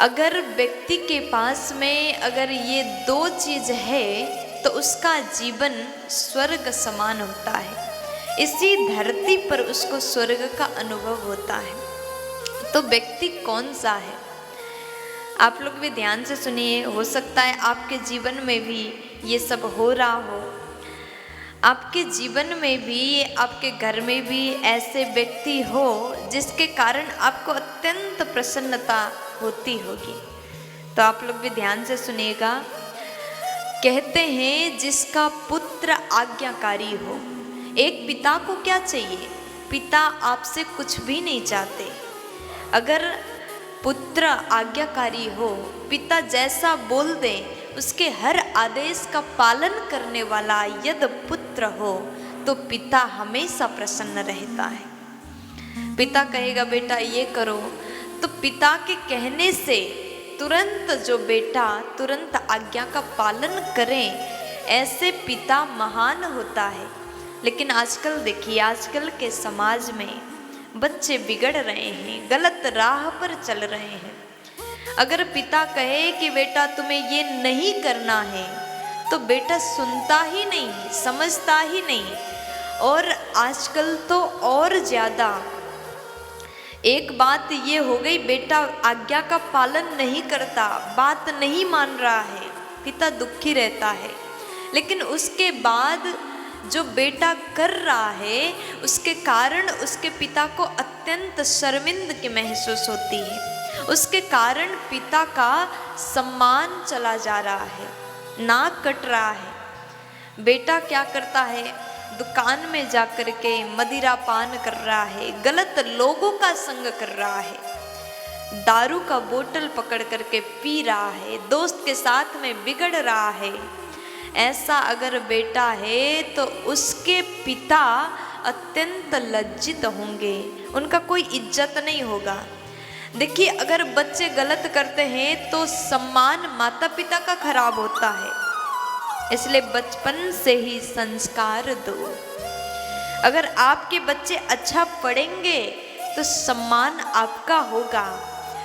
अगर व्यक्ति के पास में अगर ये दो चीज है तो उसका जीवन स्वर्ग समान होता है। इसी धरती पर उसको स्वर्ग का अनुभव होता है। तो व्यक्ति कौन सा है? आप लोग भी ध्यान से सुनिए। हो सकता है आपके जीवन में भी ये सब हो रहा हो। आपके जीवन में भी, आपके घर में भी ऐसे व्यक्ति हो जिसके कारण आपको अत्यंत प्रसन्नता होती होगी। तो आप लोग भी ध्यान से सुनिएगा। कहते हैं जिसका पुत्र आज्ञाकारी हो। एक पिता को क्या चाहिए? पिता आपसे कुछ भी नहीं चाहते। अगर पुत्र आज्ञाकारी हो, पिता जैसा बोल दे उसके हर आदेश का पालन करने वाला यदि पुत्र हो तो पिता हमेशा प्रसन्न रहता है। पिता कहेगा बेटा ये करो, तो पिता के कहने से तुरंत जो बेटा तुरंत आज्ञा का पालन करें, ऐसे पिता महान होता है। लेकिन आजकल देखिए, आजकल के समाज में बच्चे बिगड़ रहे हैं, गलत राह पर चल रहे हैं। अगर पिता कहे कि बेटा तुम्हें ये नहीं करना है तो बेटा सुनता ही नहीं, समझता ही नहीं। और आजकल तो और ज़्यादा एक बात ये हो गई, बेटा आज्ञा का पालन नहीं करता, बात नहीं मान रहा है, पिता दुखी रहता है। लेकिन उसके बाद जो बेटा कर रहा है उसके कारण उसके पिता को अत्यंत शर्मिंदगी महसूस होती है। उसके कारण पिता का सम्मान चला जा रहा है, नाक कट रहा है। बेटा क्या करता है? दुकान में जाकर के मदिरा पान कर रहा है, गलत लोगों का संग कर रहा है, दारू का बोतल पकड़ करके पी रहा है, दोस्त के साथ में बिगड़ रहा है। ऐसा अगर बेटा है तो उसके पिता अत्यंत लज्जित होंगे, उनका कोई इज्जत नहीं होगा। देखिए, अगर बच्चे गलत करते हैं तो सम्मान माता पिता का खराब होता है। इसलिए बचपन से ही संस्कार दो। अगर आपके बच्चे अच्छा पढ़ेंगे तो सम्मान आपका होगा।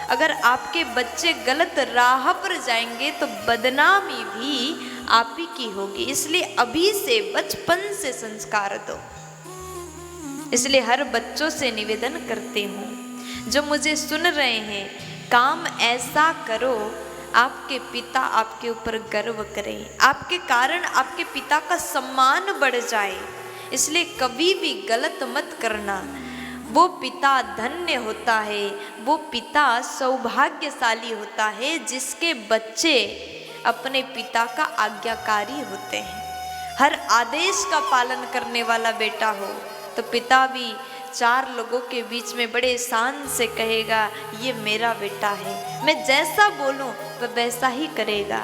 अगर आपके बच्चे गलत राह पर जाएंगे तो बदनामी भी आप ही की होगी। इसलिए अभी से बचपन से संस्कार दो। इसलिए हर बच्चों से निवेदन करती हूँ जो मुझे सुन रहे हैं, काम ऐसा करो आपके पिता आपके ऊपर गर्व करें, आपके कारण आपके पिता का सम्मान बढ़ जाए। इसलिए कभी भी गलत मत करना। वो पिता धन्य होता है, वो पिता सौभाग्यशाली होता है जिसके बच्चे अपने पिता का आज्ञाकारी होते हैं। हर आदेश का पालन करने वाला बेटा हो तो पिता भी चार लोगों के बीच में बड़े शान से कहेगा ये मेरा बेटा है, मैं जैसा बोलूं वह वैसा ही करेगा,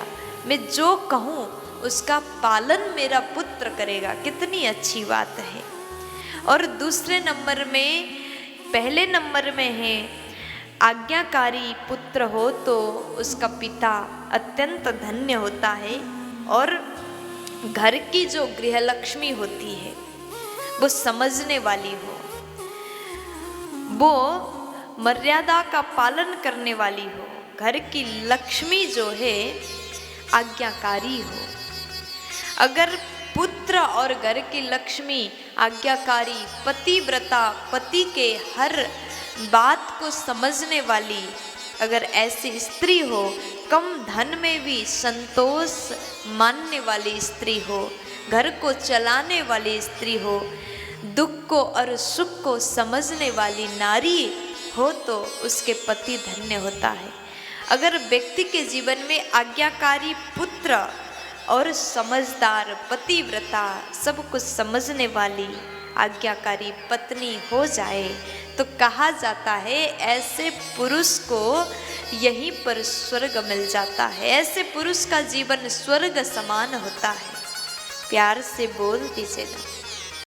मैं जो कहूं उसका पालन मेरा पुत्र करेगा। कितनी अच्छी बात है। और दूसरे नंबर में, पहले नंबर में है आज्ञाकारी पुत्र हो तो उसका पिता अत्यंत धन्य होता है। और घर की जो गृहलक्ष्मी होती है वो समझने वाली हो, वो मर्यादा का पालन करने वाली हो। घर की लक्ष्मी जो है आज्ञाकारी हो। अगर पुत्र और घर की लक्ष्मी आज्ञाकारी, पतिव्रता, पति के हर बात को समझने वाली अगर ऐसी स्त्री हो, कम धन में भी संतोष मानने वाली स्त्री हो, घर को चलाने वाली स्त्री हो, दुख को और सुख को समझने वाली नारी हो तो उसके पति धन्य होता है। अगर व्यक्ति के जीवन में आज्ञाकारी पुत्र और समझदार, पतिव्रता, सब कुछ समझने वाली आज्ञाकारी पत्नी हो जाए तो कहा जाता है ऐसे पुरुष को यहीं पर स्वर्ग मिल जाता है। ऐसे पुरुष का जीवन स्वर्ग समान होता है। प्यार से बोल दीजिए ना।